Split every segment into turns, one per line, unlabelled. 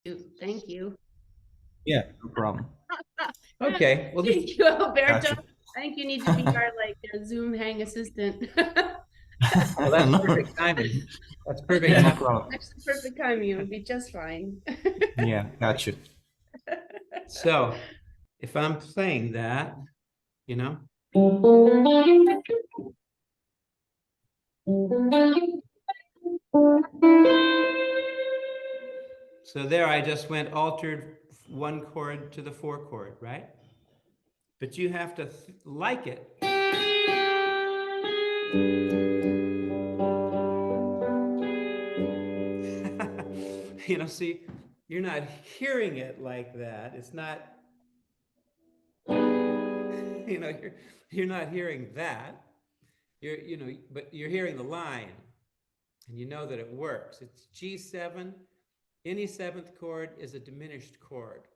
Ooh, thank you.
Yeah, no problem. Okay, well, this
Thank you, Alberto.
gotcha.
I think you need to be our like Zoom hang assistant.
Well, that's perfect timing. That's perfect
Yeah, no
timing.
problem.
Actually, perfect timing. It would be just fine.
Yeah, gotcha. So, if I'm playing that, you know, so there I just went altered one chord to the 4 chord, right? But you have to like it. See, you're not hearing it like that. It's not, you're not hearing that. But you're hearing the line, and you know that it works. It's G7. Any seventh chord is a diminished chord.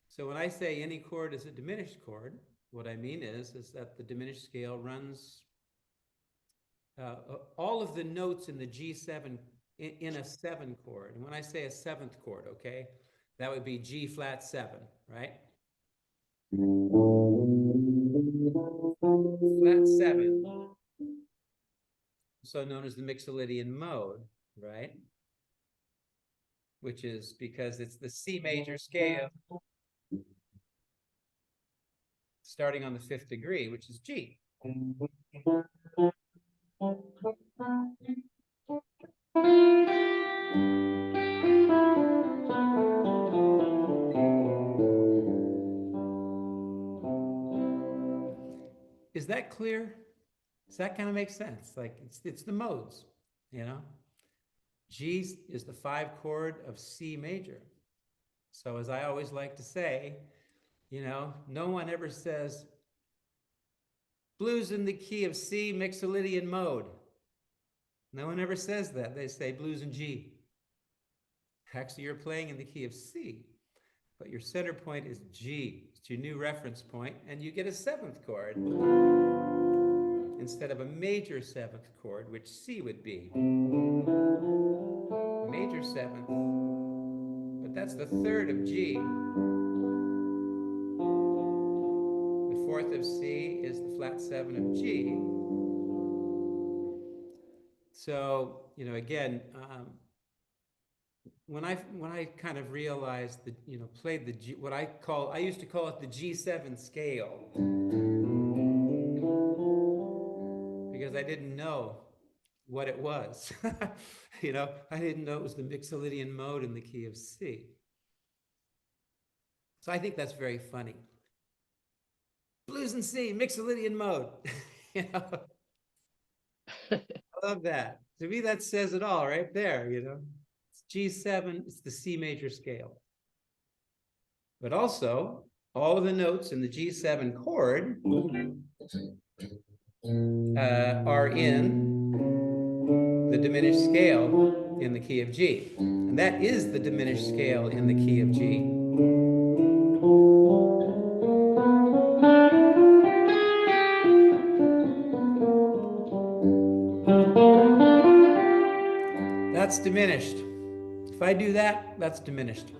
So when I say any chord is a diminished chord, what I mean is that the diminished scale runs all of the notes in the G7 in a 7 chord. And when I say a 7th chord, okay, that would be G flat 7, right? Flat 7, also known as the Mixolydian mode, right? Which is because it's the C major scale starting on the 5th degree, which is G. Is that clear? Does that kind of make sense? Like it's the modes, you know? G is the 5 chord of C major. So as I always like to say, no one ever says blues in the key of C Mixolydian mode. No one ever says that. They say blues in G. Actually, you're playing in the key of C, but your center point is G. It's your new reference point, and you get a 7th chord instead of a major 7th chord, which C would be. Major 7th, but that's the 3rd of G. The 4th of C is the flat 7 of G. So, again, when I kind of realized that, played the G, I used to call it the G7 scale, because I didn't know what it was. I didn't know it was the Mixolydian mode in the key of C. So I think that's very funny. Blues in C, Mixolydian mode. I love that. To me, that says it all right there, It's G7, it's the C major scale. But also, all of the notes in the G7 chord are in the diminished scale in the key of G. And that is the diminished scale in the key of G. That's diminished. If I do that, that's diminished.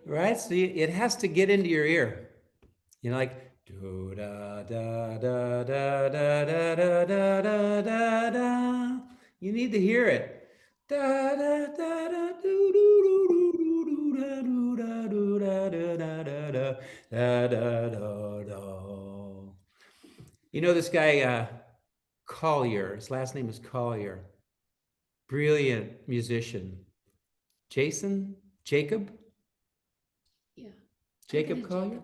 Right? So it has to get into your ear. Like do da da da da da da da da da da da. You need to hear it. Da da da da do do do do do da do da do da da da da da da da da. This guy Collier. His last name is Collier. Brilliant musician. Jacob.
Yeah.
Jacob Collier?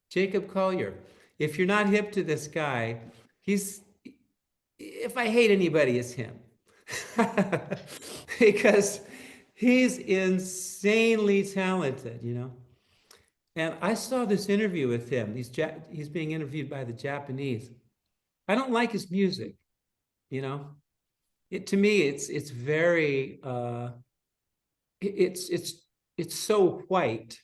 Jacob Collier. If you're not hip to this guy, if I hate anybody, it's him. Because he's insanely talented, And I saw this interview with him. He's being interviewed by the Japanese. I don't like his music, To me, it's very, it's so white.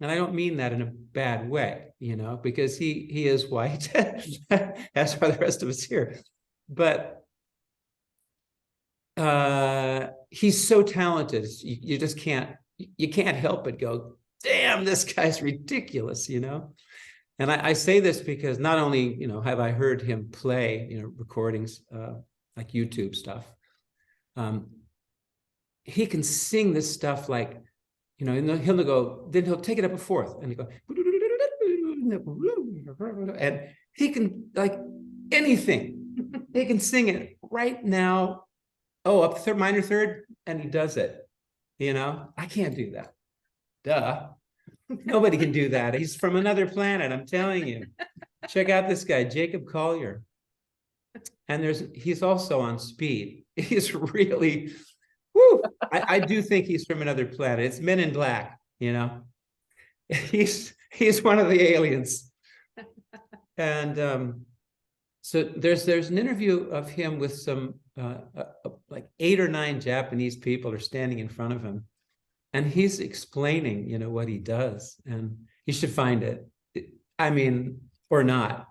And I don't mean that in a bad way, you know, because he is white, as are the rest of us here. But he's so talented. You just can't help but go, damn, this guy's ridiculous, you know? And I say this because not only, you know, have I heard him play, you know, recordings, like YouTube stuff, he can sing this stuff like, you know, and he'll go, then he'll take it up a fourth and he go, and he can, like, anything. He can sing it right now. Oh, up third, minor third, and he does it. You know, I can't do that. Duh. Nobody can do that. He's from another planet, I'm telling you. Check out this guy, Jacob Collier. And he's also on speed. He's really, whoo, I do think he's from another planet. It's Men in Black, you know. He's one of the aliens. And so there's an interview of him with some like 8 or 9 Japanese people are standing in front of him, and he's explaining, you know, what he does, and you should find it. I mean, or not.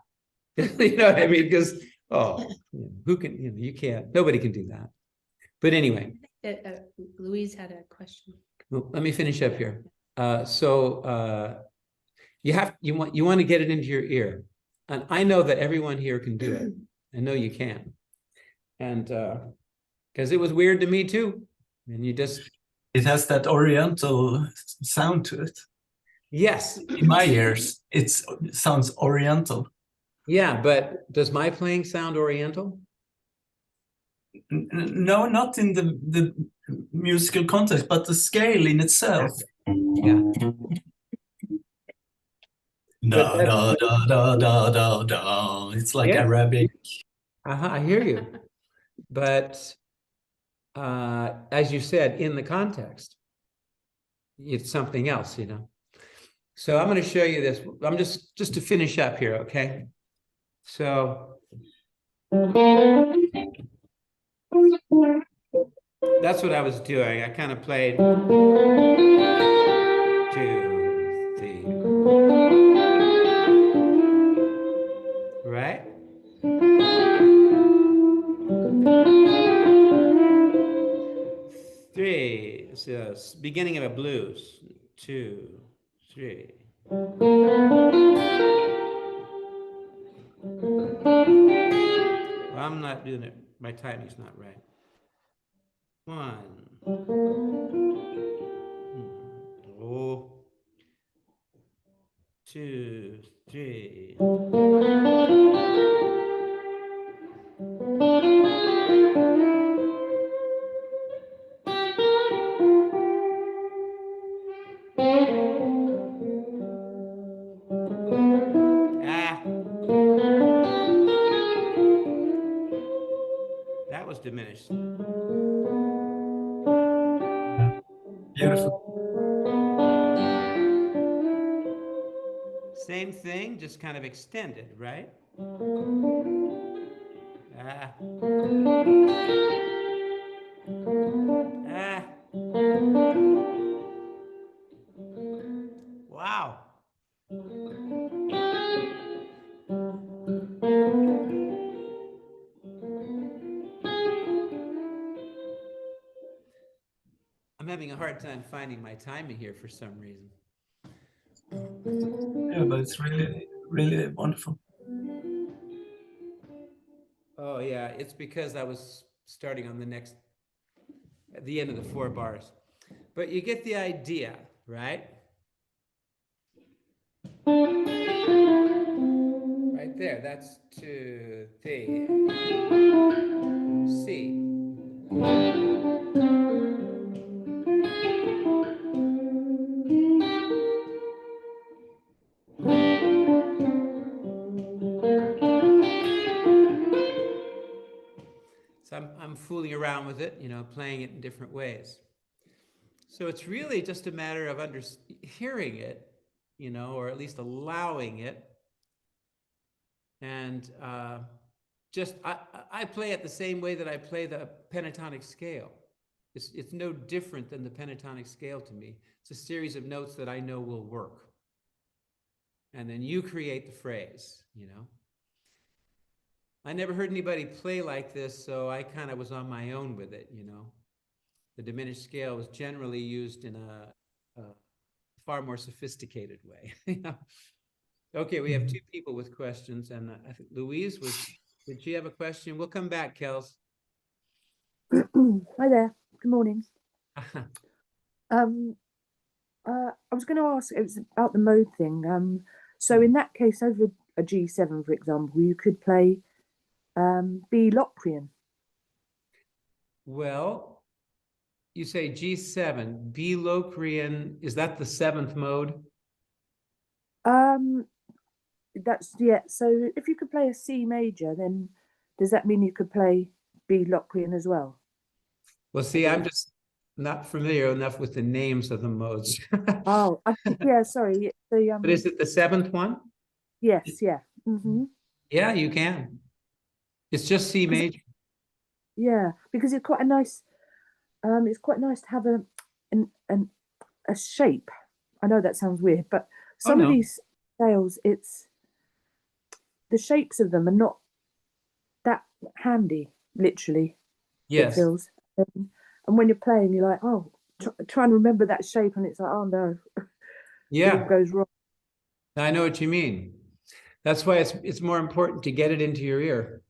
You know what I mean? Because who can, you know, you can't, nobody can do that. But anyway,
Louise had a question.
well, let me finish up here. You want to get it into your ear, and I know that everyone here can do it. I know you can, and because it was weird to me too, and you just,
it has that Oriental sound to it.
Yes,
in my ears it sounds Oriental.
Yeah, but does my playing sound Oriental?
No, not in the musical context, but the scale in itself.
Yeah.
Da, da, da, da, da, da, da. It's like Arabic.
I hear you. But as you said, in the context, it's something else, you know. So I'm going to show you this. I'm just to finish up here, okay? So that's what I was doing. I kind of played 2, 3, right? Three, so beginning of a blues. 2, 3. Well, I'm not doing it. My timing's not right. 1. Oh. 2, 3. That was diminished.
Beautiful.
Same thing, just kind of extended, right? Wow. I'm having a hard time finding my timing here for some reason.
Yeah, but it's really, really wonderful.
Oh yeah, it's because I was starting on at the end of the 4 bars. But you get the idea, right? Right there, that's 2, 3. C. So I'm fooling around with it, you know, playing it in different ways. So it's really just a matter of hearing it, you know, or at least allowing it. And just, I play it the same way that I play the pentatonic scale. It's no different than the pentatonic scale to me. It's a series of notes that I know will work. and then you create the phrase, you know. I never heard anybody play like this, so I kind of was on my own with it, you know. The diminished scale was generally used in a far more sophisticated way. You know? Okay, we have two people with questions, and I think Louise did she have a question? We'll come back, Kels.
Hi there. Good morning. I was going to ask, it was about the mode thing. So in that case, over a G7, for example, you could play B Locrian.
Well, you say G7, B Locrian, is that the seventh mode?
That's, yeah. So if you could play a C major, then does that mean you could play B Locrian as well?
Well, see, I'm just not familiar enough with the names of the modes.
Oh, I think, yeah, sorry.
But is it the seventh one?
Yes, yeah. Mm-hmm.
Yeah, you can. It's just C major.
Yeah, because it's quite a nice, it's quite nice to have a shape. I know that sounds weird, but some of these scales, it's the shapes of them are not that handy, literally.
Yes.
It feels. And when you're playing, you're like, oh, try and remember that shape, and it's like, oh no,
Yeah.
it all goes wrong.
I know what you mean. That's why it's more important to get it into your ear.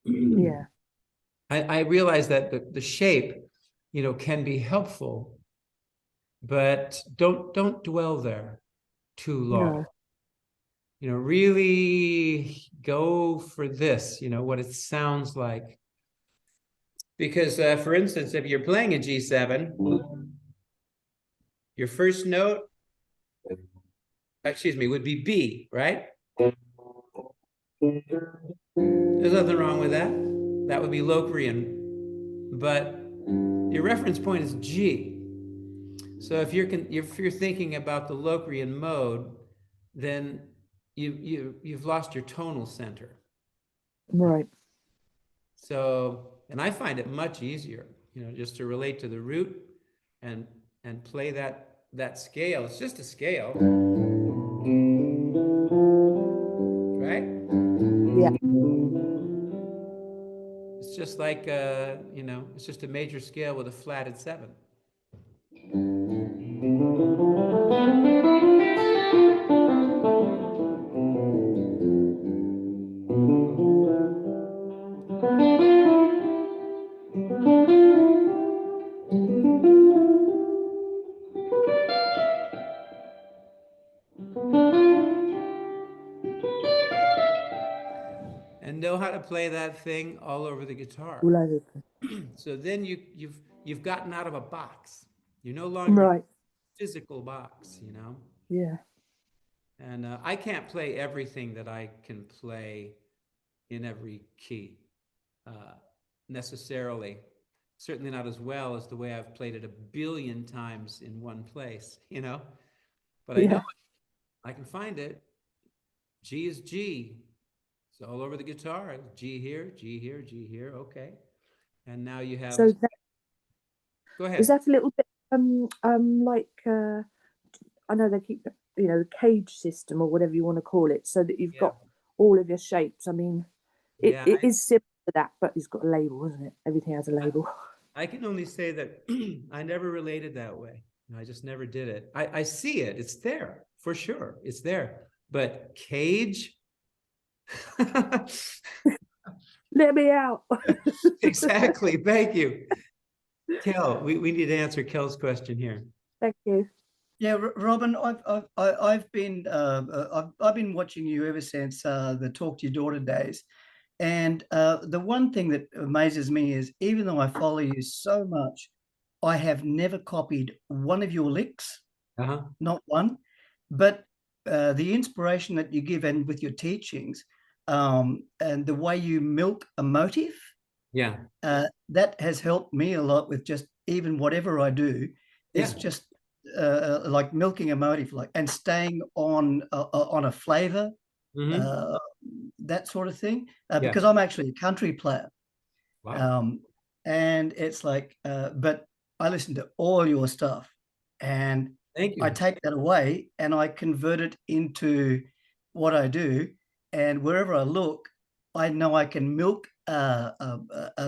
Yeah.
I realize that the shape, you know, can be helpful, but don't dwell there too long.
No.
You know, really go for this, you know, what it sounds like. Because, for instance, if you're playing a G7, your first note, excuse me, would be B, right? There's nothing wrong with that. That would be Locrian, but your reference point is G. So if you're thinking about the Locrian mode, then you've lost your tonal center.
Right.
So, and I find it much easier, you know, just to relate to the root and play that scale. It's just a scale, right?
Yeah.
It's just like you know, it's just a major scale with a flatted seven. And know how to play that thing all over the guitar.
All over.
So then you've gotten out of a box. You're no longer in a physical box, you know.
Yeah.
And I can't play everything that I can play in every key necessarily. Certainly not as well as the way I've played it a billion times in one place, you know. But I know I can find it. G is G. It's all over the guitar. G here, G here, G here. Okay. And now you have.
So that,
go ahead.
is that a little bit like I know they keep, you know, the cage system or whatever you want to call it, so that you've got all of your shapes. I mean, it is similar to that, but it's got a label, isn't it? Everything has a label.
I can only say that I never related that way. I just never did it. I see it. It's there for sure. It's there. But cage.
Let me out.
Exactly. Thank you. Kel, we need to answer Kel's question here.
Thank you.
Yeah, Robin, I've been watching you ever since the Talk to Your Daughter days, and the one thing that amazes me is, even though I follow you so much, I have never copied one of your licks, not one. But the inspiration that you give, and with your teachings, and the way you milk a motif, that has helped me a lot with just even whatever I do. It's just like milking a motif, like, and staying on a flavor, that sort of thing. Because I'm actually a country player. Wow. And it's like, but I listen to all your stuff, and I take that away and I convert it into what I do, and wherever I look, I know I can milk a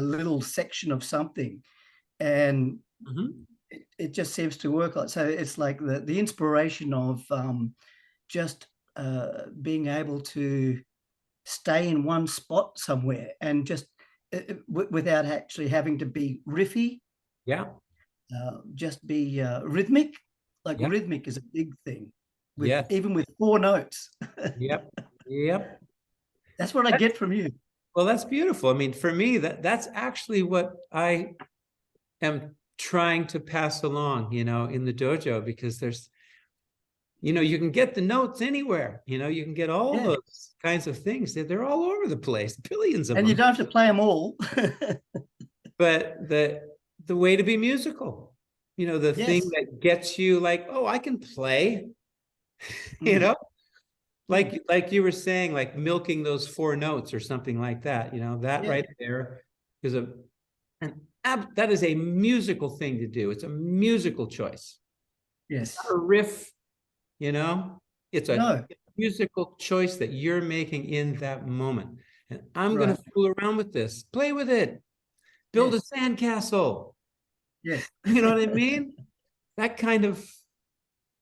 little section of something, and it just seems to work. So it's like the inspiration of just being able to stay in one spot somewhere and just without actually having to be riffy.
Yeah.
Just be rhythmic. Like
Yep.
rhythmic is a big thing.
Yeah.
Even with 4 notes.
Yep. Yep.
That's what I get from you.
Well, that's beautiful. I mean, for me, that's actually what I am trying to pass along, you know, in the dojo, because there's, you know, you can get the notes anywhere, you know, you can get all those kinds of things. They're all over the place, billions of them.
And you don't have to play them all.
But the way to be musical, you know, the thing that gets you like, oh, I can play, you know, like you were saying, like milking those 4 notes or something like that, you know, that right there is that is a musical thing to do. It's a musical choice.
Yes.
It's not a riff, you know, it's a musical choice that you're making in that moment. And I'm going to fool around with this, play with it, build a sandcastle.
Yes.
You know what I mean? That kind of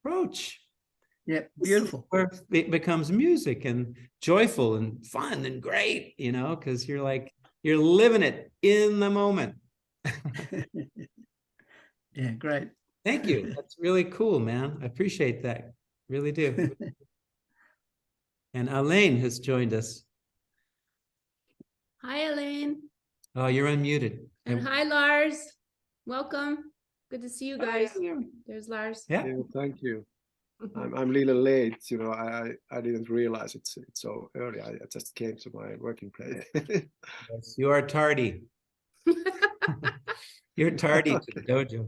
approach.
Yeah, beautiful.
Where it becomes music and joyful and fun and great, you know, because you're like, you're living it in the moment.
Yeah, great.
Thank you. That's really cool, man. I appreciate that. Really do. And Elaine has joined us.
Hi, Elaine.
Oh, you're unmuted.
And hi, Lars. Welcome. Good to see you guys. There's Lars.
Yeah,
thank you. I'm a little late, you know. I didn't realize it's so early. I just came to my working place.
Yes, you are tardy. You're tardy to the dojo.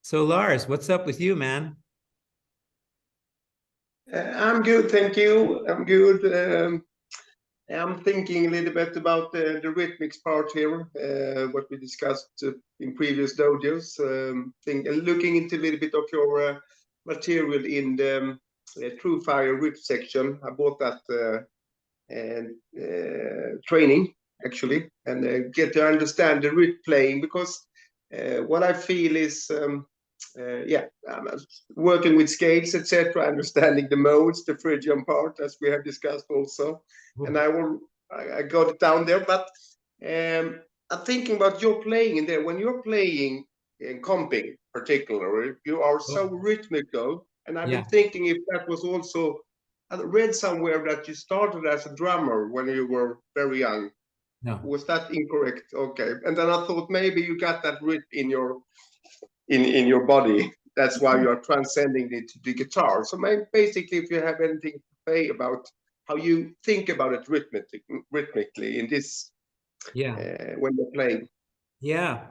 So Lars, what's up with you, man?
I'm good, thank you. I'm good. I'm thinking a little bit about the rhythmics part here, what we discussed in previous dojos. Looking into a little bit of your material in the True Fire riff section. I bought that training actually, and get to understand the riff playing, because what I feel is I'm working with scales, etc., understanding the modes, the Phrygian part, as we have discussed also. And I got it down there, but I'm thinking about your playing in there. When you're playing in comping particularly, you are so rhythmical, and I've been thinking if that was also, I read somewhere that you started as a drummer when you were very young.
No.
Was that incorrect? Okay. And then I thought maybe you got that rhythm in your body. That's why you are transcending it to the guitar. So basically, if you have anything to say about how you think about it rhythmically in this, when you're playing.
Yeah.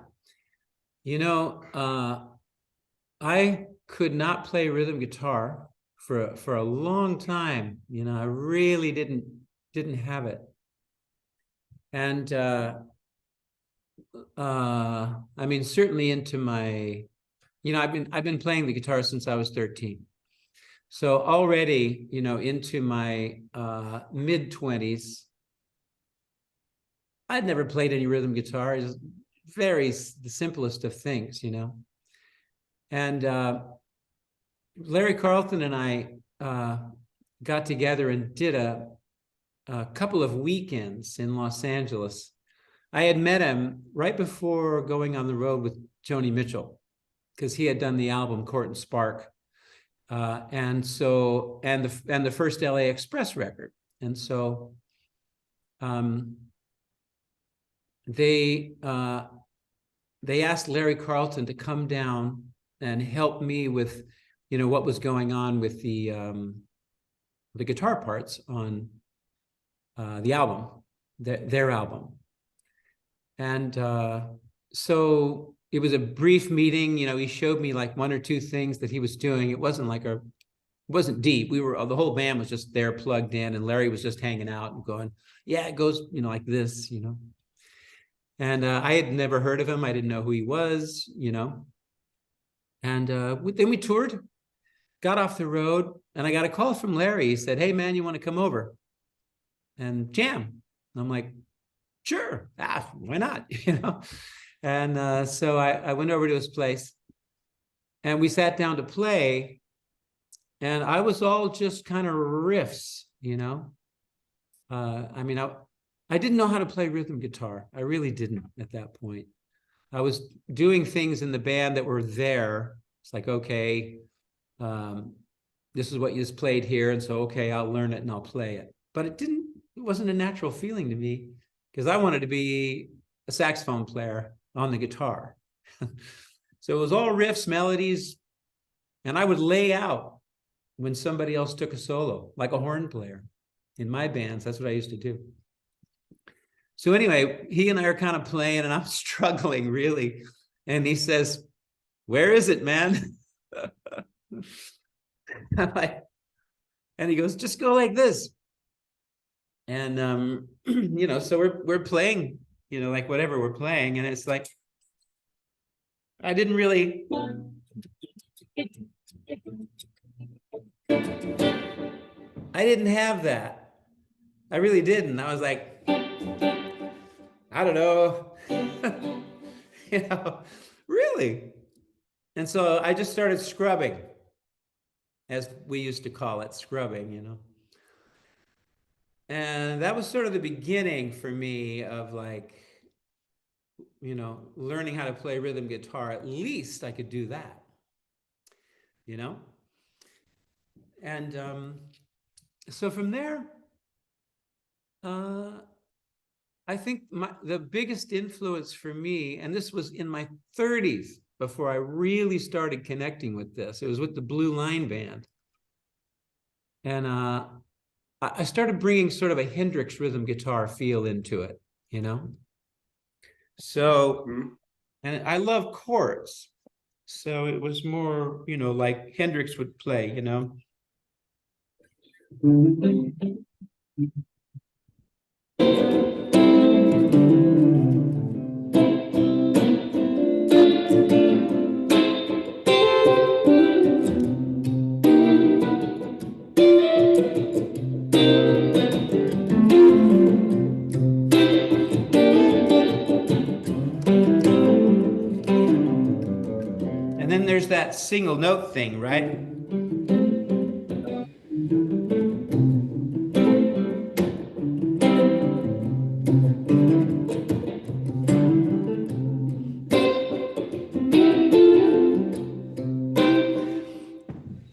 You know, I could not play rhythm guitar for a long time. You know, I really didn't have it. And I mean, certainly into my, you know, I've been playing the guitar since I was 13. So already, you know, into my mid-20s, I'd never played any rhythm guitar. It's the simplest of things, you know. And Larry Carlton and I got together and did a couple of weekends in Los Angeles. I had met him right before going on the road with Joni Mitchell, because he had done the album Court and Spark, and the first LA Express record. And so they asked Larry Carlton to come down and help me with, you know, what was going on with the guitar parts on the album, their album. And so it was a brief meeting. You know, he showed me like 1 or 2 things that he was doing. It wasn't like it wasn't deep. The whole band was just there plugged in, and Larry was just hanging out and going, yeah, it goes, you know, like this, you know. And I had never heard of him. I didn't know who he was, you know. And then we toured, got off the road, and I got a call from Larry. He said, "Hey, man, you want to come over and jam?" And I'm like, "Sure, why not?" And so I went over to his place, and we sat down to play, and I was all just kind of riffs, I mean, I didn't know how to play rhythm guitar. I really didn't at that point. I was doing things in the band that were there. It's like, okay, this is what you just played here. And so, okay, I'll learn it and I'll play it. But it wasn't a natural feeling to me because I wanted to be a saxophone player on the guitar. So it was all riffs, melodies, and I would lay out when somebody else took a solo, like a horn player. In my bands, that's what I used to do. So anyway, he and I are kind of playing, and I'm struggling really. And he says, "Where is it, man?" I'm like, and he goes, "Just go like this." And so we're playing, like whatever we're playing, and it's like I didn't really. I didn't have that. I really didn't. I was like, I don't know, really. And so I just started scrubbing, as we used to call it, scrubbing, And that was sort of the beginning for me of like, learning how to play rhythm guitar. At least I could do that, And so from there, I think the biggest influence for me, and this was in my 30s before I really started connecting with this, it was with the Blue Line Band. And I started bringing sort of a Hendrix rhythm guitar feel into it, So, and I love chords. So it was more, like Hendrix would play, And then there's that single note thing, right?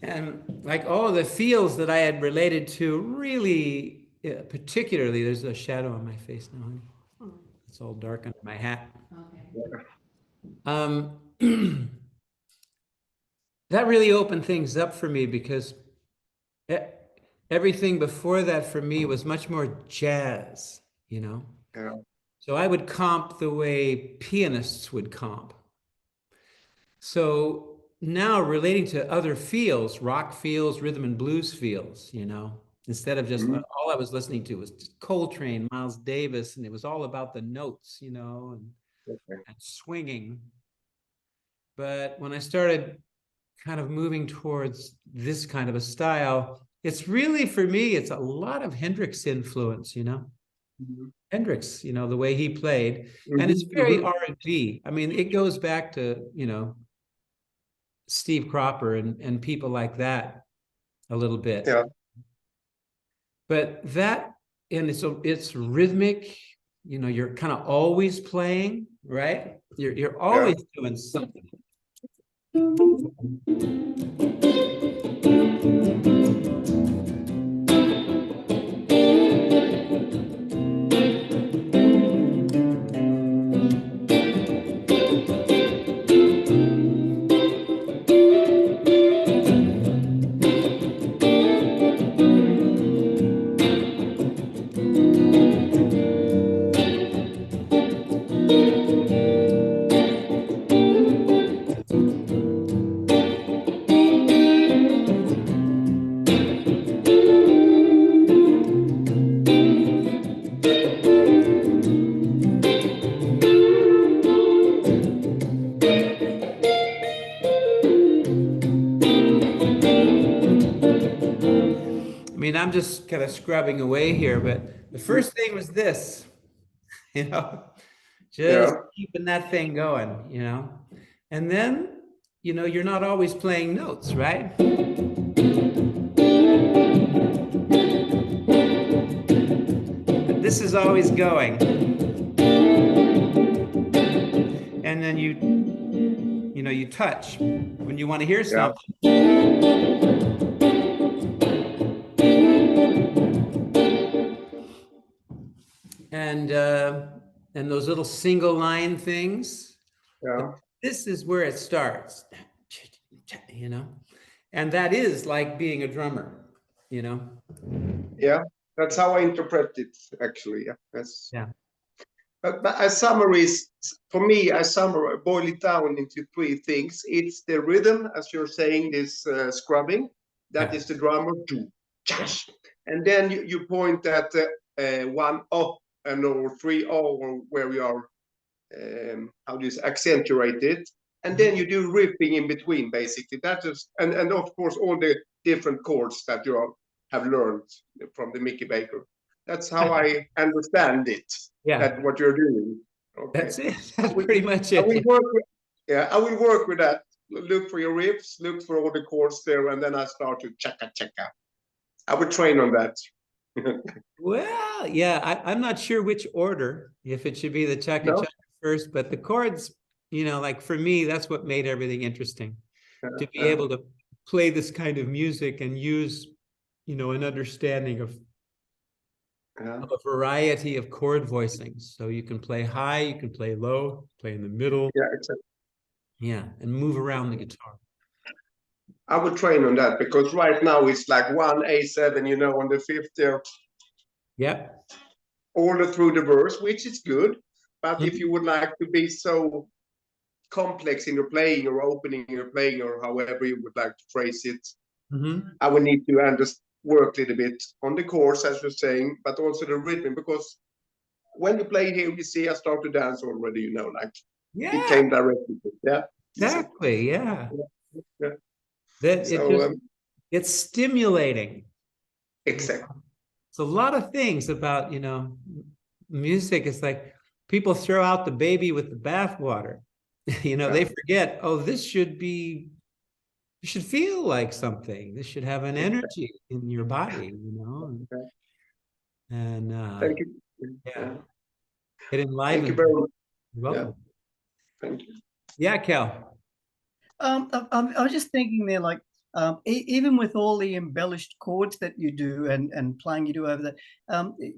And like all the feels that I had related to really, particularly, there's a shadow on my face now, honey. It's all dark under my hat. Okay. That really opened things up for me because everything before that for me was much more jazz,
Yeah.
So I would comp the way pianists would comp. So now relating to other feels, rock feels, rhythm and blues feels, instead of just all I was listening to was Coltrane, Miles Davis, and it was all about the notes, and swinging. But when I started kind of moving towards this kind of a style, it's really, for me, it's a lot of Hendrix influence, Hendrix, the way he played, and it's very R&B. I mean, it goes back to, Steve Cropper and people like that a little bit.
Yeah.
But that, and it's rhythmic, you're kind of always playing, right? You're always doing something. I'm just kind of scrubbing away here, but the first thing was this, you know, just keeping that thing going, you know, and then, you know, you're not always playing notes, right? But this is always going. And then you know, you touch when you want to hear something. And those little single line things.
Yeah.
This is where it starts, you know, and that is like being a drummer, you know.
Yeah, that's how I interpret it, actually. Yeah, that's.
Yeah.
But for me, I boil it down into three things. It's the rhythm, as you're saying, this scrubbing. That is the drummer, do, chash. And then you point at one oh and or three oh, or where we are, how do you say, accentuate it. And then you do riffing in between, basically. That is, and of course, all the different chords that you have learned from the Mickey Baker. That's how I understand it.
Yeah.
That's what you're doing. Okay.
That's it. That's pretty much it.
I will work with that. Look for your riffs, look for all the chords there, and then I start to chaka chaka. I would train on that.
Well, yeah, I'm not sure which order, if it should be the chaka chaka first, but the chords, you know, like for me, that's what made everything interesting. To be able to play this kind of music and use, you know, an understanding of a variety of chord voicings. So you can play high, you can play low, play in the middle.
Yeah, exactly.
Yeah, and move around the guitar.
I would train on that because right now it's like 1 A7, you know, on the fifth there.
Yeah.
All through the verse, which is good. But if you would like to be so complex in your playing or opening your playing or however you would like to phrase it, I would need to work a little bit on the chords, as you're saying, but also the rhythm, because when you play here, you see I start to dance already, you know, like it came directly. Yeah.
Exactly. Yeah.
Yeah.
That it's stimulating.
Exactly.
It's a lot of things about, you know, music. It's like people throw out the baby with the bathwater. You know, they forget, oh, this should be, you should feel like something. This should have an energy in your body, you know. And
thank you.
Yeah. It enlivens.
Thank you very much.
You're welcome.
Thank you.
Yeah, Cal.
I was just thinking there, like, even with all the embellished chords that you do and playing you do over there,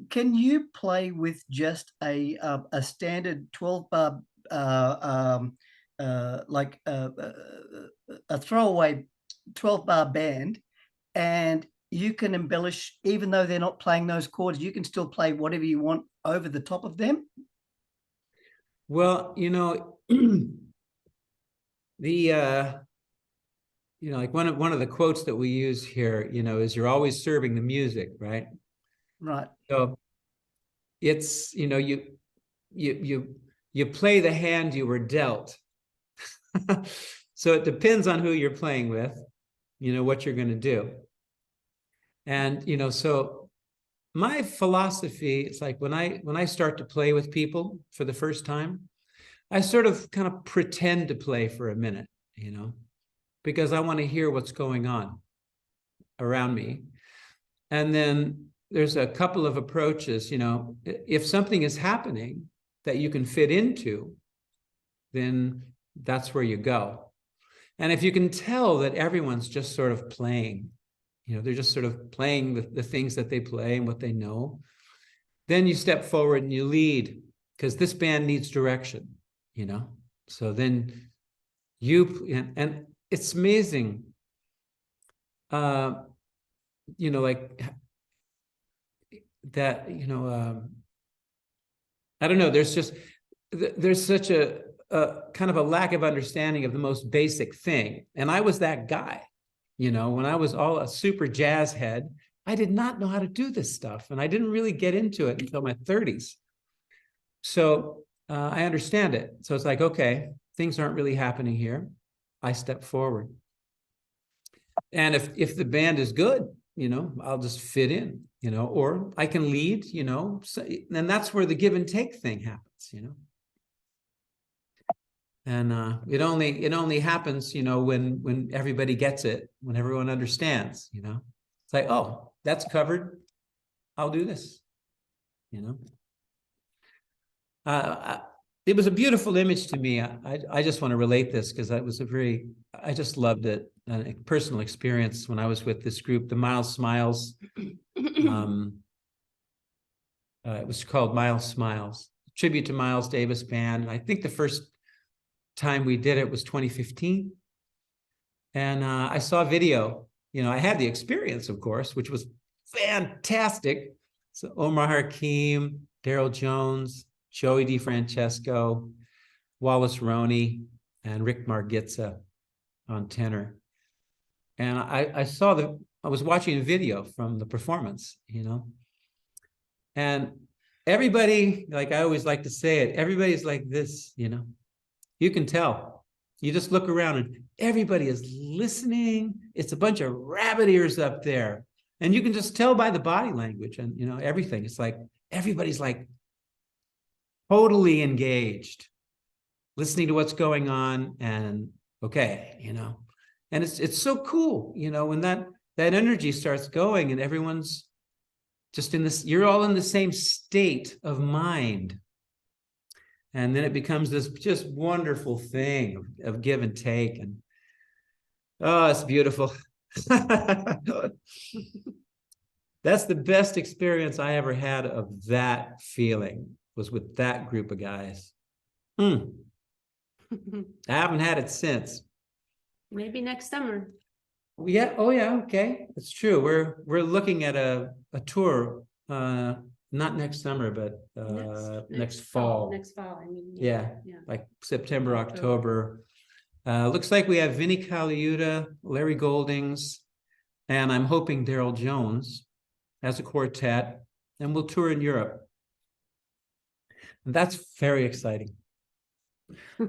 can you play with just a standard 12-bar, like a throwaway 12-bar band, and you can embellish, even though they're not playing those chords, you can still play whatever you want over the top of them?
Well, you know, you know, like one of the quotes that we use here, you know, is you're always serving the music, right?
Right.
So it's, you know, you play the hand you were dealt. So it depends on who you're playing with, you know, what you're going to do. And, you know, so my philosophy is like when I start to play with people for the first time, I sort of kind of pretend to play for a minute, you know, because I want to hear what's going on around me. And then there's a couple of approaches, you know, if something is happening that you can fit into, then that's where you go. And if you can tell that everyone's just sort of playing, you know, they're just sort of playing the things that they play and what they know, then you step forward and you lead, because this band needs direction, you know. So then and it's amazing, you know, like that, you know, I don't know, there's such a kind of a lack of understanding of the most basic thing. And I was that guy, you know, when I was all a super jazz head, I did not know how to do this stuff. And I didn't really get into it until my 30s. So I understand it. So it's like, okay, things aren't really happening here. I step forward. And if the band is good, I'll just fit in, or I can lead, so, and that's where the give and take thing happens, And it only happens, when everybody gets it, when everyone understands, It's like, oh, that's covered. I'll do this, It was a beautiful image to me. I just want to relate this because I just loved it. A personal experience when I was with this group, the Miles Smiles. It was called Miles Smiles, tribute to Miles Davis Band. And I think the first time we did it was 2015. And I saw a video, I had the experience, of course, which was fantastic. So Omar Hakim, Daryl Jones, Joey DeFrancesco, Wallace Roney, and Rick Margitza on tenor. And I was watching a video from the performance, and everybody, like I always like to say it, everybody's like this, you can tell. You just look around and everybody is listening. It's a bunch of rabbit ears up there. And you can just tell by the body language and, everything. It's like, everybody's like totally engaged, listening to what's going on, and okay, and it's so cool, when that energy starts going and everyone's just you're all in the same state of mind. And then it becomes this just wonderful thing of give and take. And oh, it's beautiful. That's the best experience I ever had of that feeling, was with that group of guys. I haven't had it since.
Maybe next summer.
Yeah. Oh, yeah. Okay. It's true. We're looking at a tour, not next summer, but next fall.
Next fall. I mean,
Yeah. Like September, October. Looks like we have Vinnie Colaiuta, Larry Goldings, and I'm hoping Daryl Jones as a quartet, and we'll tour in Europe. And that's very exciting.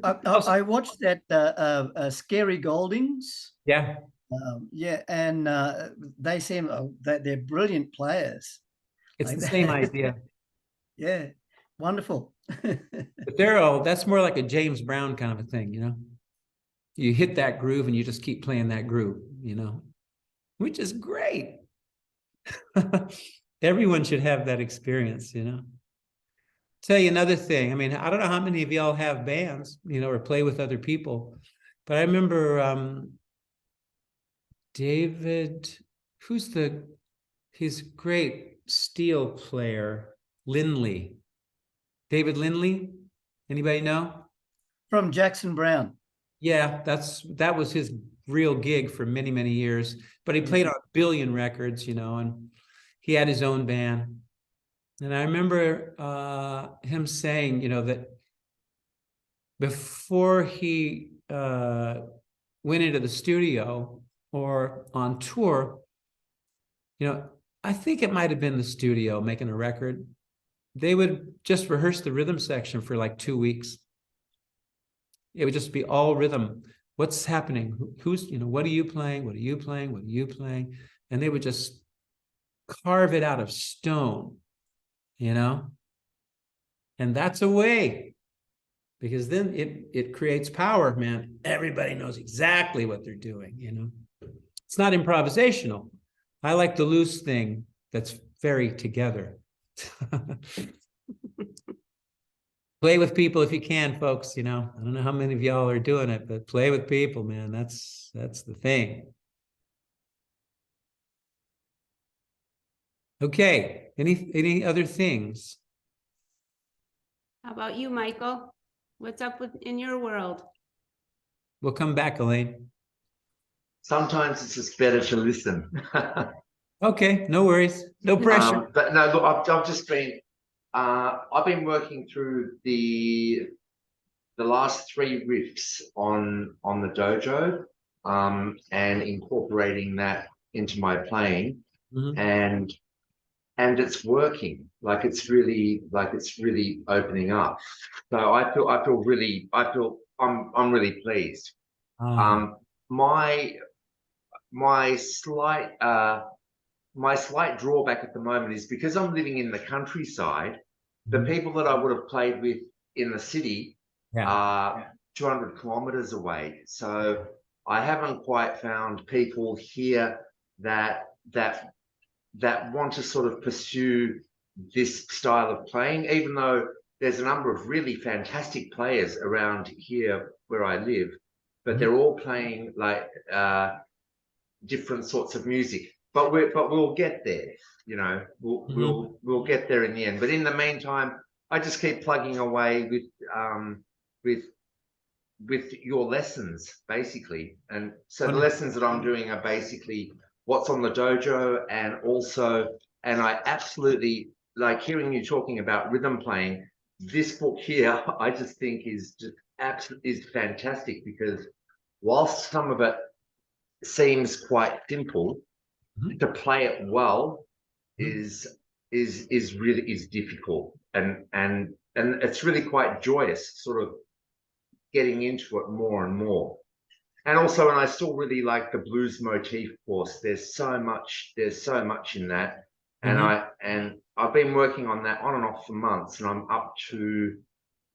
I watched that Scary Goldings.
Yeah.
And they seem that they're brilliant players.
It's the same idea.
Yeah, wonderful.
But that's more like a James Brown kind of a thing, You hit that groove and you just keep playing that groove, which is great. Everyone should have that experience, Tell you another thing. I mean, I don't know how many of y'all have bands, or play with other people, but I remember David, he's a great steel player, Lindley. David Lindley, anybody know?
From Jackson Brown.
Yeah, that was his real gig for many, many years, but he played on a billion records, and he had his own band. And I remember him saying, that before he went into the studio or on tour, I think it might have been the studio making a record. They would just rehearse the rhythm section for like 2 weeks. It would just be all rhythm. What's happening? Who's, what are you playing? What are you playing? What are you playing? And they would just carve it out of stone. And that's a way, because then it creates power, man. Everybody knows exactly what they're doing, It's not improvisational. I like the loose thing that's very together. Play with people if you can, folks, I don't know how many of y'all are doing it, but play with people, man. That's the thing. Okay, any other things?
How about you, Michael? What's up in your world?
We'll come back, Elaine.
Sometimes it's just better to listen.
Okay, no worries, no pressure.
But no, look, I've just been, I've been working through the last 3 riffs on the dojo, and incorporating that into my playing, and it's working. Like it's really opening up. So I'm really pleased. My slight my slight drawback at the moment is because I'm living in the countryside, the people that I would have played with in the city are 200 kilometers away. So I haven't quite found people here that want to sort of pursue this style of playing, even though there's a number of really fantastic players around here where I live, but they're all playing like different sorts of music. But we'll get there, you know. We'll get there in the end. But in the meantime, I just keep plugging away with your lessons, basically. And so the lessons that I'm doing are basically what's on the dojo, and I absolutely like hearing you talking about rhythm playing. This book here, I just think is fantastic, because whilst some of it seems quite simple, to play it well is difficult, and it's really quite joyous, sort of getting into it more and more. And also, and I still really like the blues motif course. There's so much in that, and I've been working on that on and off for months, and I'm up to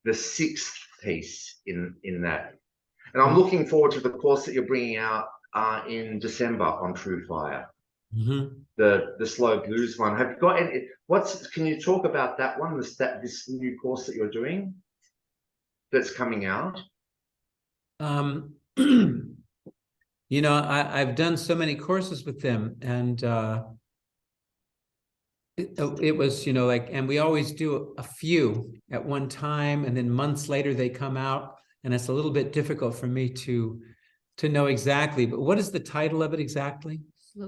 the 6th piece in that. And I'm looking forward to the course that you're bringing out in December on True Fire, the slow blues one. Have you got any? Can you talk about that one? This new course that you're doing that's coming out.
You know, I've done so many courses with them, and it was, you know, like, and we always do a few at one time, and then months later they come out, and it's a little bit difficult for me to know exactly. But what is the title of it exactly?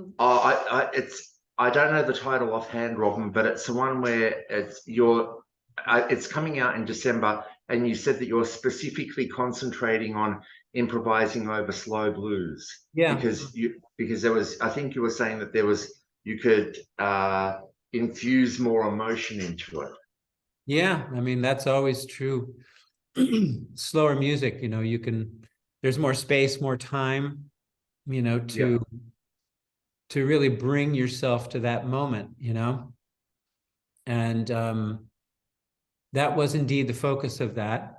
I don't know the title offhand, Robben, but it's the one where it's coming out in December, and you said that you're specifically concentrating on improvising over slow blues. Yeah. Because there was, I think you were saying that you could infuse more emotion into it.
Yeah, I mean, that's always true. Slower music, you know, there's more space, more time, you know, to really bring yourself to that moment, you know. And that was indeed the focus of that.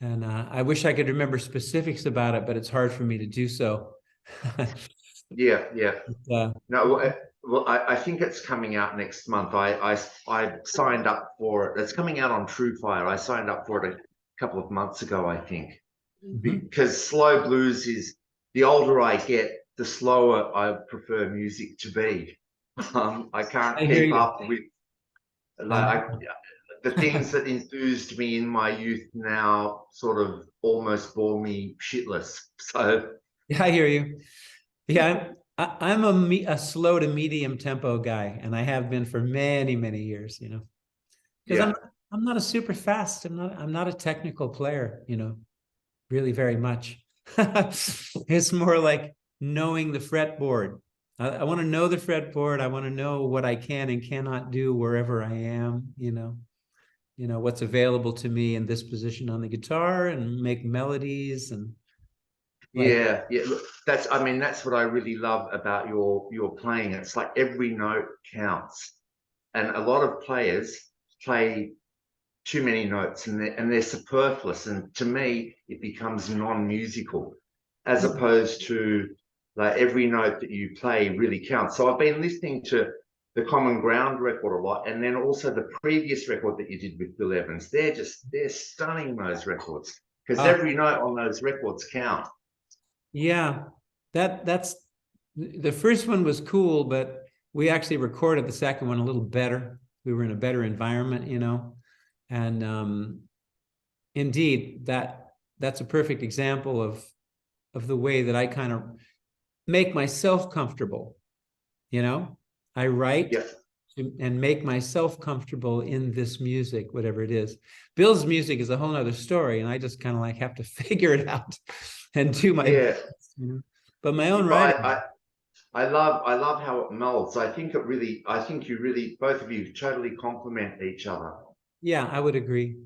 And I wish I could remember specifics about it, but it's hard for me to do so.
Yeah. No, well, I think it's coming out next month. I signed up for it. It's coming out on True Fire. I signed up for it a couple of months ago, I think, because slow blues is, the older I get, the slower I prefer music to be. I can't keep up with the things that enthused me in my youth now sort of almost bore me shitless. So
yeah, I hear you. Yeah, I'm a slow to medium tempo guy, and I have been for many, many years, you know. Because I'm not a super fast. I'm not a technical player, you know, really very much. It's more like knowing the fretboard. I want to know the fretboard. I want to know what I can and cannot do wherever I am, you know, what's available to me in this position on the guitar, and make melodies and
yeah. Look, that's what I really love about your playing. It's like every note counts, and a lot of players play too many notes, and they're superfluous. And to me, it becomes non-musical, as opposed to like every note that you play really counts. So I've been listening to the Common Ground record a lot, and then also the previous record that you did with Bill Evans. They're stunning, those records, because every note on those records count. Yeah,
that's the first one was cool, but we actually recorded the second one a little better. We were in a better environment, you know, and indeed that's a perfect example of the way that I kind of make myself comfortable, you know. I write and make myself comfortable in this music, whatever it is. Bill's music is a whole nother story, and I just kind of like have to figure it out and do my best, you know? But my own writing.
I love how it melds. I think you really, both of you totally complement each other. Yeah,
I would agree.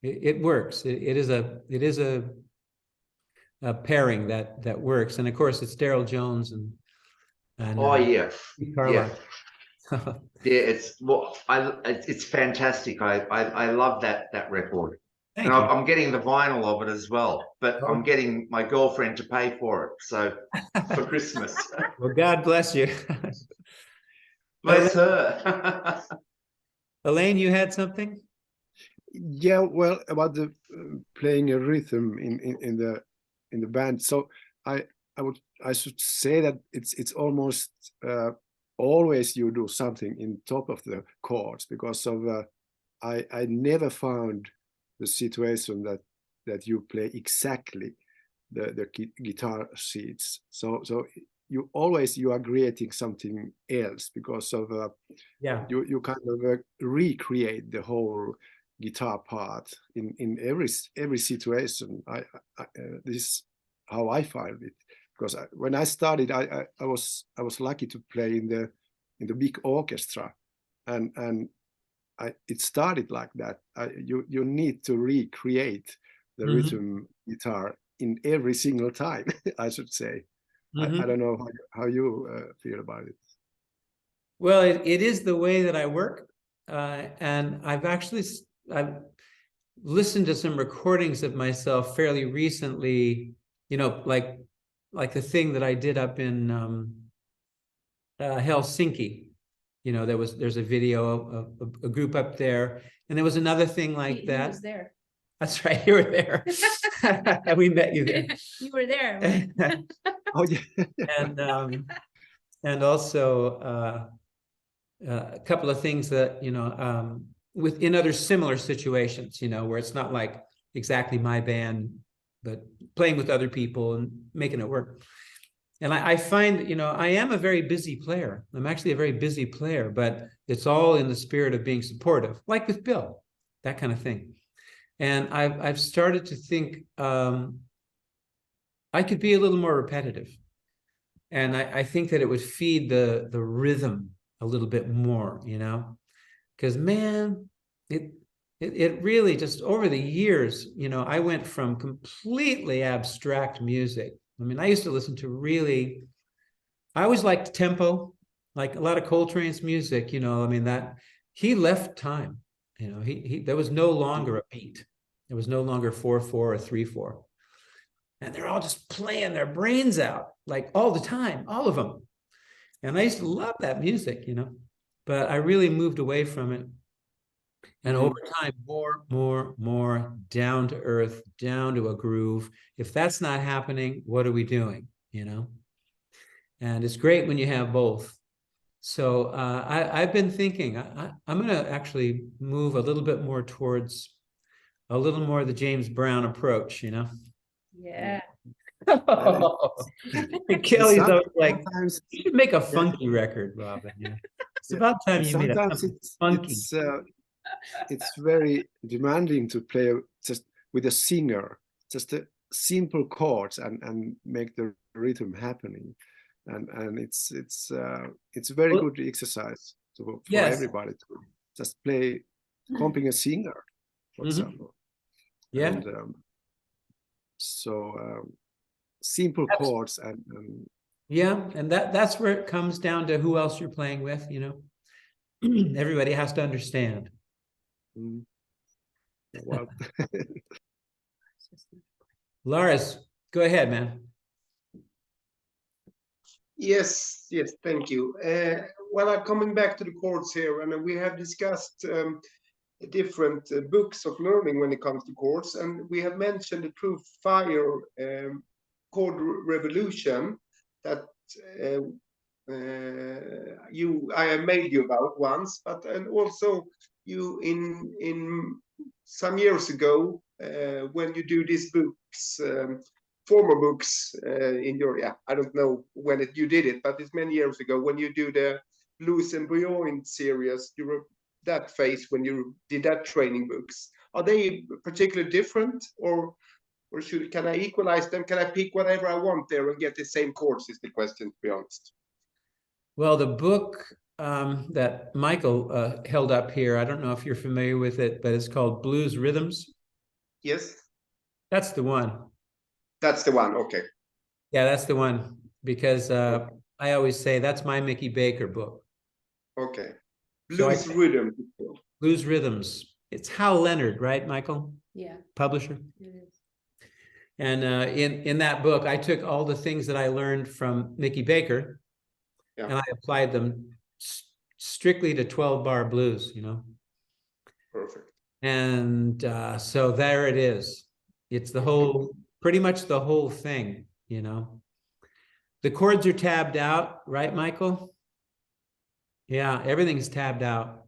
It works. It is a pairing that works. And of course it's Daryl Jones and
oh yeah.
Carla.
Yeah, it's fantastic. I love that record.
Thank
And
you.
I'm getting the vinyl of it as well, but I'm
Oh.
getting my girlfriend to pay for it. So for Christmas.
Well, God bless you.
Bless her.
Elaine, you had something?
Yeah, well, about the playing a rhythm in the band. So I should say that it's almost always you do something in top of the chords, because of I never found the situation that you play exactly the guitar sheets. So you are creating something else, because of
Yeah.
you kind of recreate the whole guitar part in every situation. This is how I find it, because when I started, I was lucky to play in the big orchestra, and it started like that. You need to recreate the rhythm guitar in every single time. I should say. I don't know how you feel about it.
Well, it is the way that I work, and I've listened to some recordings of myself fairly recently. You know, like the thing that I did up in Helsinki. You know, there's a video of a group up there, and there was another thing like
He
that.
was there.
That's right, you were there. We met you there.
You were there.
Oh yeah.
And also a couple of things that, you know, within other similar situations, you know, where it's not like exactly my band, but playing with other people and making it work. And I find, you know, I am a very busy player. I'm actually a very busy player, but it's all in the spirit of being supportive, like with Bill, that kind of thing. And I've started to think I could be a little more repetitive. And I think that it would feed the rhythm a little bit more, you know, because man, it really just over the years, you know, I went from completely abstract music. I mean, I used to listen to I always liked tempo, like a lot of Coltrane's music, you know, I mean, that he left time, you know, there was no longer a beat. There was no longer 4/4 or 3/4. And they're all just playing their brains out, like all the time, all of them. And I used to love that music, you know, but I really moved away from it. And over time, more down to earth, down to a groove. If that's not happening, what are we doing, you know? And it's great when you have both. So I've been thinking, I'm going to actually move a little bit more towards a little more of the James Brown approach, you know?
Yeah.
Kelly's always like,
sometimes
you should make a funky record, Robin. Yeah. It's about time you made
sometimes
something funky.
it's very demanding to play just with a singer, just a simple chords and make the rhythm happening, and it's a very good exercise for everybody to just play, comping a singer, for example.
Yeah.
And simple chords and
yeah, and that's where it comes down to who else you're playing with, you know. Everybody has to understand.
well.
Lars, go ahead, man.
Yes, thank you. Well, I'm coming back to the chords here, and we have discussed different books of learning when it comes to chords, and we have mentioned the True Fire chord revolution that I have made you about once, but and also you in some years ago when you do these books, former books in your I don't know when you did it, but it's many years ago when you do the Blues and Beyond series. You were that phase when you did that training books. Are they particularly different, or can I equalize them? Can I pick whatever I want there and get the same chords? Is the question, to be honest.
Well, the book that Michael held up here, I don't know if you're familiar with it, but it's called Blues Rhythms.
Yes.
That's the one.
That's the one. Okay.
Yeah, that's the one, because I always say that's my Mickey Baker book.
Okay.
So
Blues rhythm.
Blues Rhythms. It's Hal Leonard, right, Michael?
Yeah,
Publisher.
it is.
And in that book, I took all the things that I learned from Mickey Baker,
Yeah.
and I applied them strictly to 12-bar blues,
Perfect.
And so there it is. It's the whole, pretty much the whole thing, The chords are tabbed out, right, Michael? Yeah, everything's tabbed out.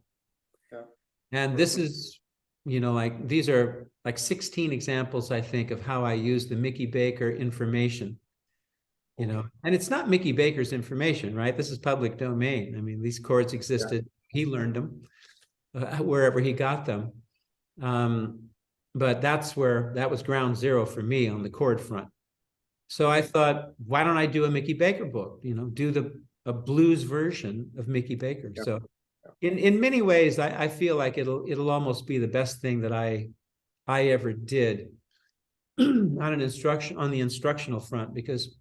Yeah.
And this is, like these are like 16 examples, I think, of how I use the Mickey Baker information, and it's not Mickey Baker's information, right? This is public domain. I mean, these chords existed. Yeah. He learned them wherever he got them. But that was ground zero for me on the chord front. So I thought, why don't I do a Mickey Baker book, do a blues version of Mickey Baker. Yeah. So in many ways, I feel like it'll almost be the best thing that I ever did on the instructional front, because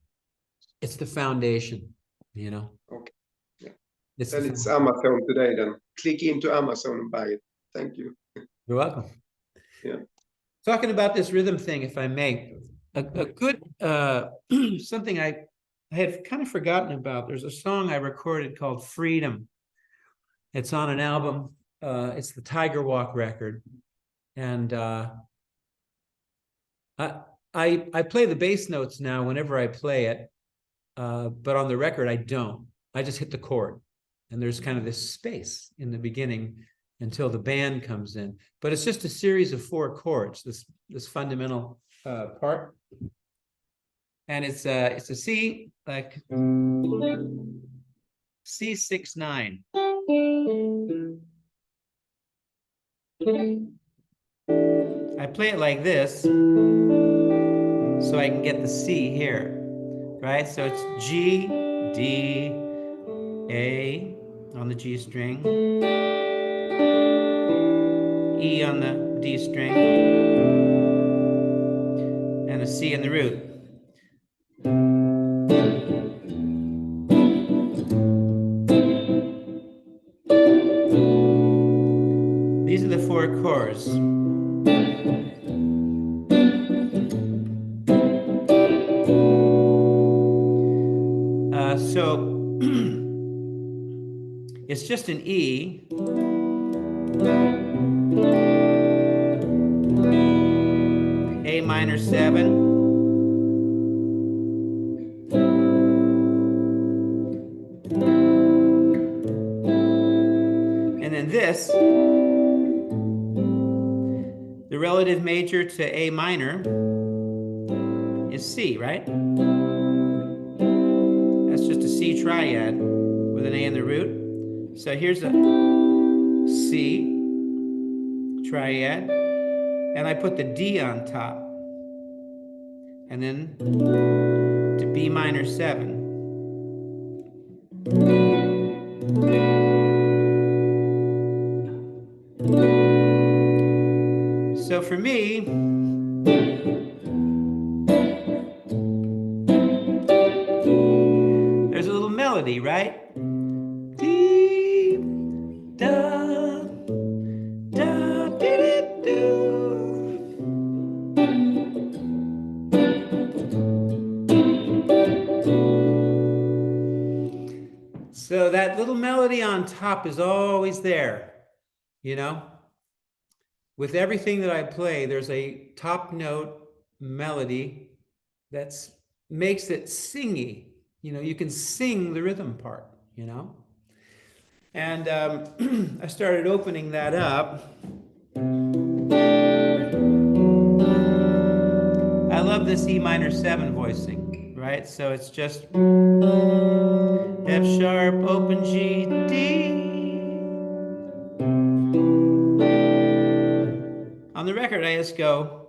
it's the foundation,
Okay. Yeah.
It's
Amazon today then. Click into Amazon and buy it. Thank you.
You're welcome.
Yeah.
Talking about this rhythm thing, if I may, a good something I had kind of forgotten about. There's a song I recorded called Freedom. It's on an album. It's the Tiger Walk record. And I play the bass notes now whenever I play it, but on the record I don't. I just hit the chord, and there's kind of this space in the beginning until the band comes in. But it's just a series of 4 chords. This fundamental part, and it's a C, like C6-9. I play it like this, so I can get the C here, right? So it's G, D, A on the G string, E on the D string, and a C in the root. These are the 4 chords. So it's just an E, A minor 7, and then this, the relative major to A minor, is C, right? That's just a C triad with an A in the root. So here's a C triad, and I put the D on top, and then to B minor 7. So for me, there's a little melody, right? Dee, da, da, dee, do. So that little melody on top is always there, With everything that I play, there's a top note melody that makes it singy. You can sing the rhythm part, And I started opening that up. I love this E minor 7 voicing, right? So it's just F sharp, open G, D. On the record, I just go.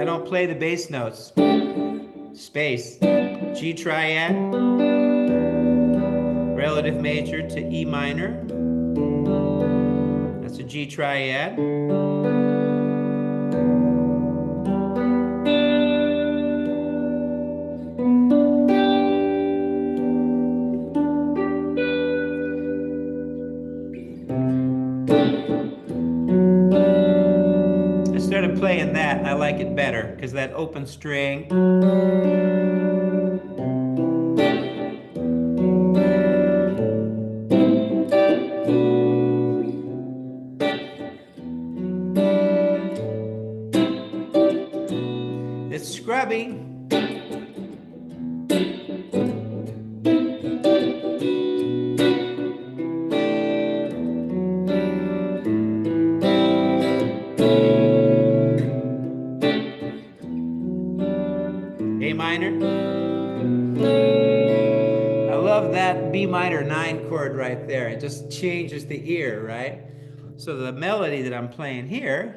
I don't play the bass notes. Space, G triad, relative major to E minor. That's a G triad. of playing that, I like it better because that open string. It's scrubby. A minor. I love that B minor 9 chord right there. It just changes the ear, right? So the melody that I'm playing here.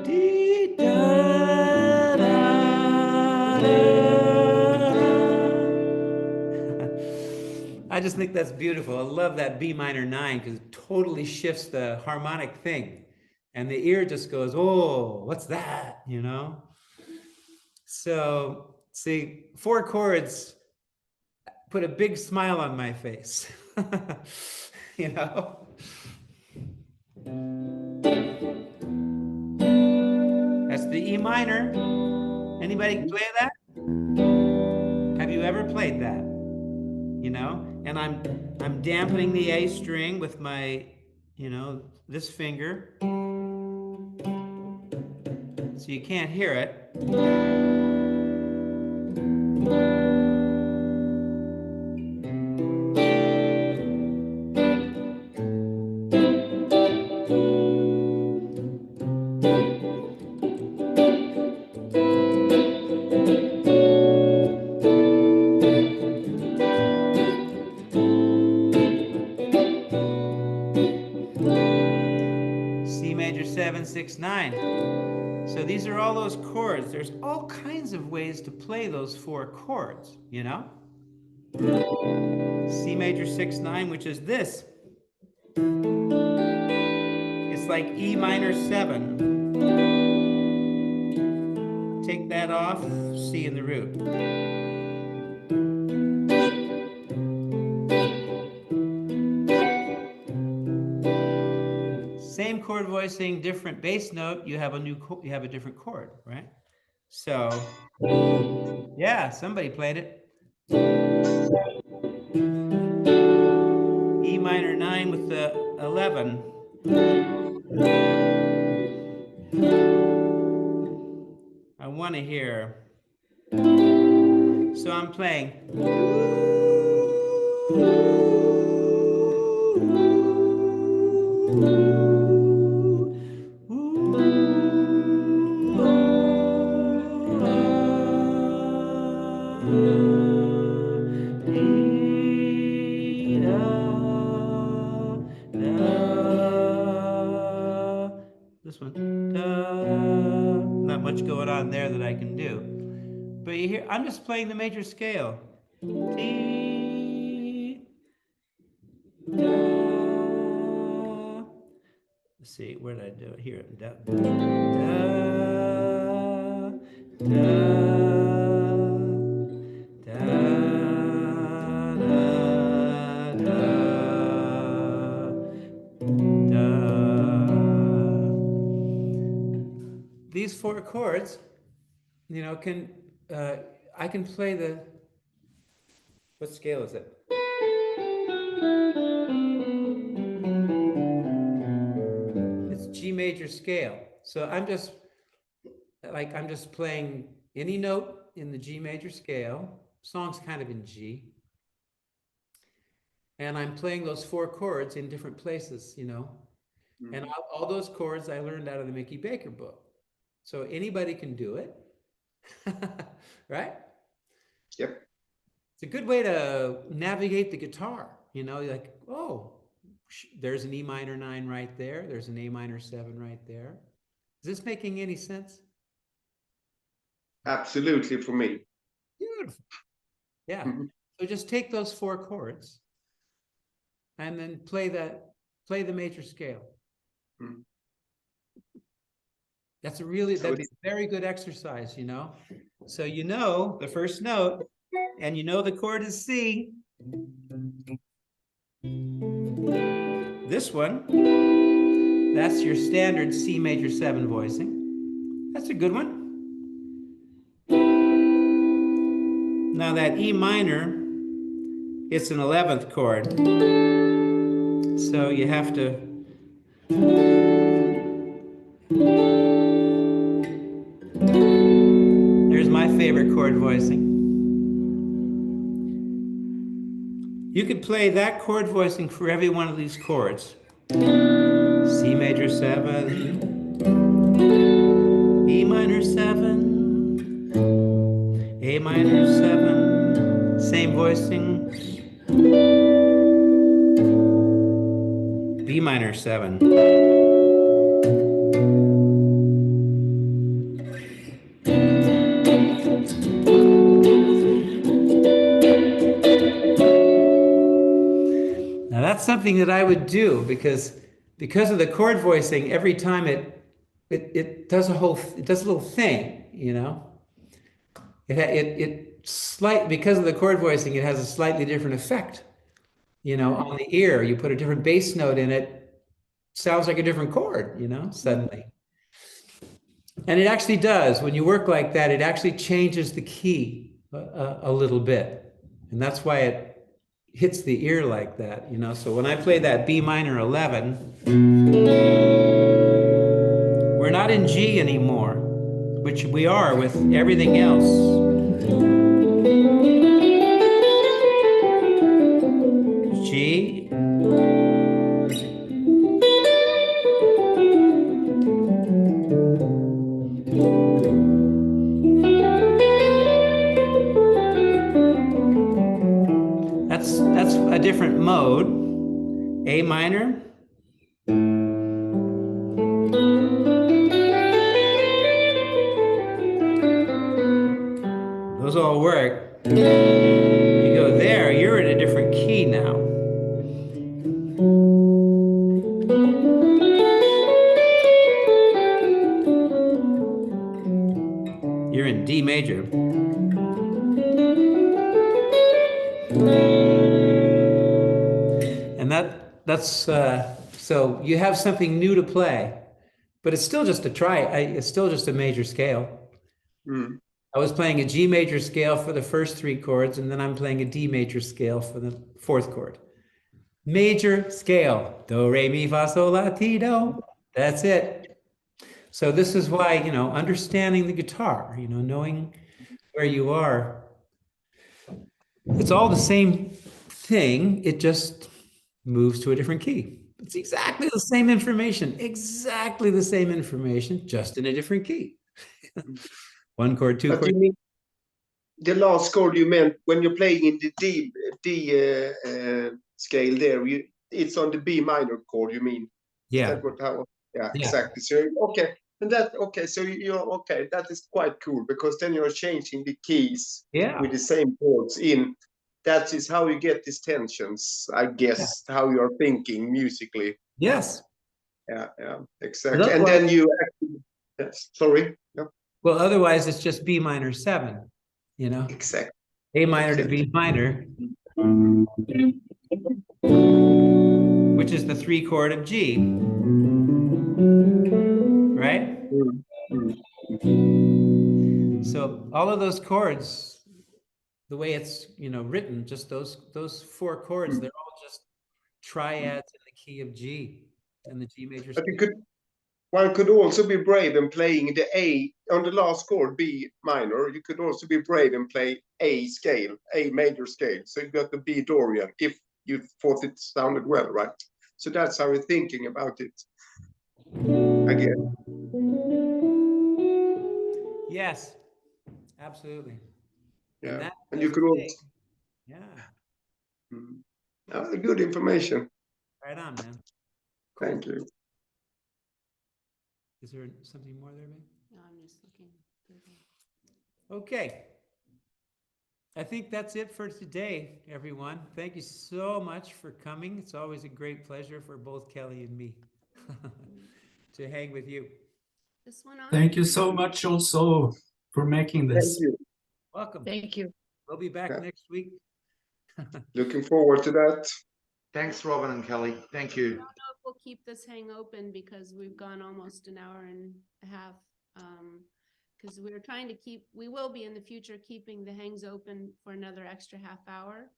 Dee, da, da, da. I just think that's beautiful. I love that B minor 9 because it totally shifts the harmonic thing. And the ear just goes, oh, what's that? You know? So, see, 4 chords put a big smile on my face. You know? That's the E minor. Anybody play that? Have you ever played that? You know? And I'm dampening the A string with my, you know, this finger. So you can't hear it. C major 7, 6, 9. So these are all those chords. There's all kinds of ways to play those 4 chords, you know? C major 6, 9, which is this. It's like E minor 7. Take that off, C in the root. Same chord voicing, different bass note, you have a different chord, right? So, yeah, somebody played it. E minor 9 with the 11. I want to hear. So I'm playing. This one. Not much going on there that I can do. But you hear, I'm just playing the major scale. D, da. Let's see, where did I do it? Here. Da, da, da, da, da, da. These 4 chords, you know, I can play the, what scale is it? It's G major scale. So I'm just playing any note in the G major scale. Song's kind of in G. And I'm playing those 4 chords in different places, you know. Mm-hmm. And all those chords I learned out of the Mickey Baker book. So anybody can do it. Right?
Yep.
It's a good way to navigate the guitar. You know, like, oh, there's an E minor 9 right there. There's an A minor 7 right there. Is this making any sense?
Absolutely, for me.
Beautiful. Yeah. Mm-hmm. So just take those 4 chords and then play the major scale. Mm-hmm. That'd be a very good exercise, you know. So you know the first note, and you know the chord is C. This one That's your standard C major 7 voicing. That's a good one. Now that E minor, it's an 11th chord. So you have to there's my favorite chord voicing. You could play that chord voicing for every one of these chords. C major 7, E minor 7, A minor 7, same voicing, B minor 7. Now that's something that I would do because of the chord voicing, every time it does a little thing, you know. Because of the chord voicing, it has a slightly different effect, you know, on the ear. You put a different bass note in it, sounds like a different chord, you know, suddenly. And it actually does. When you work like that, it actually changes the key a little bit, and that's why it hits the ear like that, you know. So when I play that B minor 11, we're not in G anymore, which we are with everything else. G. That's a different mode. A minor. Those all work. You go there, you're in a different key now. You're in D major. And that's so you have something new to play, but it's still just it's still just a major scale.
Mm.
I was playing a G major scale for the first 3 chords, and then I'm playing a D major scale for the 4th chord. Major scale, do, re, mi, fa, sol, la, ti, do. That's it. So this is why, you know, understanding the guitar, you know, knowing where you are, it's all the same thing. It just moves to a different key. It's exactly the same information, just in a different key. 1 chord, 2
But
chords.
you mean the last chord you meant when you're playing in the D scale there, it's on the B minor chord, you mean?
Yeah.
Is that what how? Yeah,
Yeah.
exactly. So okay, and that okay. So you're okay. That is quite cool because then you're changing the keys
Yeah.
with the same chords in. That is how you get these tensions, I guess. How you're thinking musically.
Yes.
Yeah, exactly. And then you actually, yes, sorry. Yeah.
Well, otherwise it's just B minor 7, you know.
Exactly.
A minor to B minor, which is the 3 chord of G, right? So all of those chords, the way it's, you know, written, just those 4 chords, they're all just triads in the key of G and the G major
But
scale.
one could also be brave and playing the A on the last chord, B minor. You could also be brave and play A scale, A major scale. So you got the B Dorian if you thought it sounded well, right? So that's how you're thinking about it. Again.
Yes, absolutely.
Yeah, and you could also.
Yeah.
Good information.
Right on, man.
Cool. Thank you.
Is there something more there, babe?
No, I'm just looking.
Okay. I think that's it for today, everyone. Thank you so much for coming. It's always a great pleasure for both Kelly and me to hang with you.
This one on?
Thank you so much also for making this.
Thank you.
Welcome.
Thank you.
We'll be back next week.
Looking forward to that.
Thanks, Robin and Kelly. Thank you.
I don't know if we'll keep this hang open because we've gone almost an hour and a half. Because we will be in the future keeping the hangs open for another extra half hour.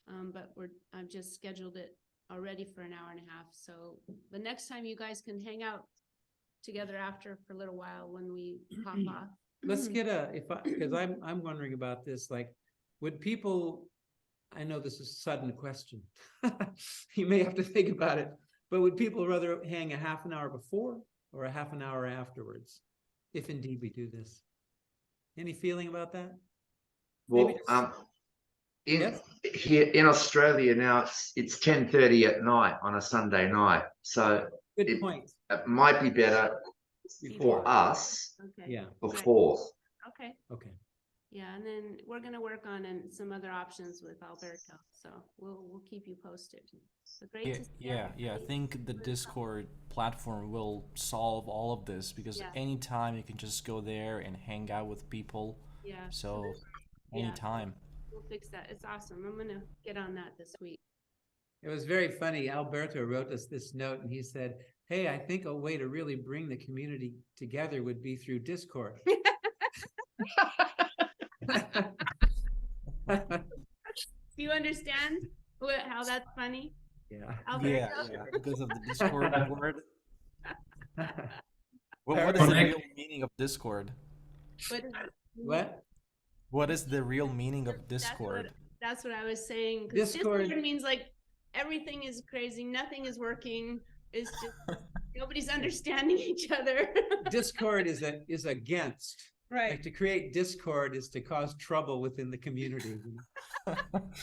But I've just scheduled it already for an hour and a half. So the next time you guys can hang out together after for a little while when we hop off.
Let's get because I'm wondering about this, like, would people, I know this is a sudden question. You may have to think about it, but would people rather hang a half an hour before or a half an hour afterwards? If indeed we do this. Any feeling about that?
Well, here in Australia now, it's 10:30 at night on a Sunday night. So
Good point.
It might be better for us
Okay.
Yeah.
before.
Okay.
Okay.
Yeah, and then we're gonna work on some other options with Alberto, so we'll keep you posted. So great to see
I
everybody.
think the Discord platform will solve all of this because
Yeah.
anytime you can just go there and hang out with people.
Yeah.
So
Yeah.
anytime.
We'll fix that. It's awesome. I'm gonna get on that this week.
It was very funny. Alberto wrote us this note and he said, hey, I think a way to really bring the community together would be through Discord.
Do you understand how that's funny?
Yeah.
Alberto?
Because of the Discord word. What is the real meaning of Discord?
What?
What is the real meaning of Discord?
That's what I was saying. 'Cause
Discord
means like everything is crazy, nothing is working. It's just nobody's understanding each other.
Discord is against.
Right.
Like to create discord is to cause trouble within the community.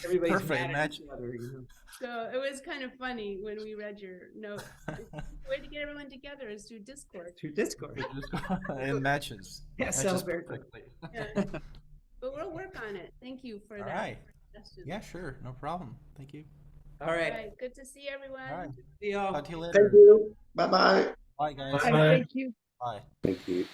Everybody's
Perfect.
mad at each other, you know?
So it was kind of funny when we read your note. The way to get everyone together is through Discord.
Through Discord.
It matches.
Yes,
Matches
Alberto.
perfectly.
Yeah. But we'll work on it. Thank you for
All
that.
right.
suggestion.
Yeah, sure. No problem. Thank you.
All
All
right.
right. Good to see everyone.
All right.
See y'all.
Talk to you
Thank
later.
you. Bye-bye.
Bye, guys.
Thank you.
Bye.
Thank you.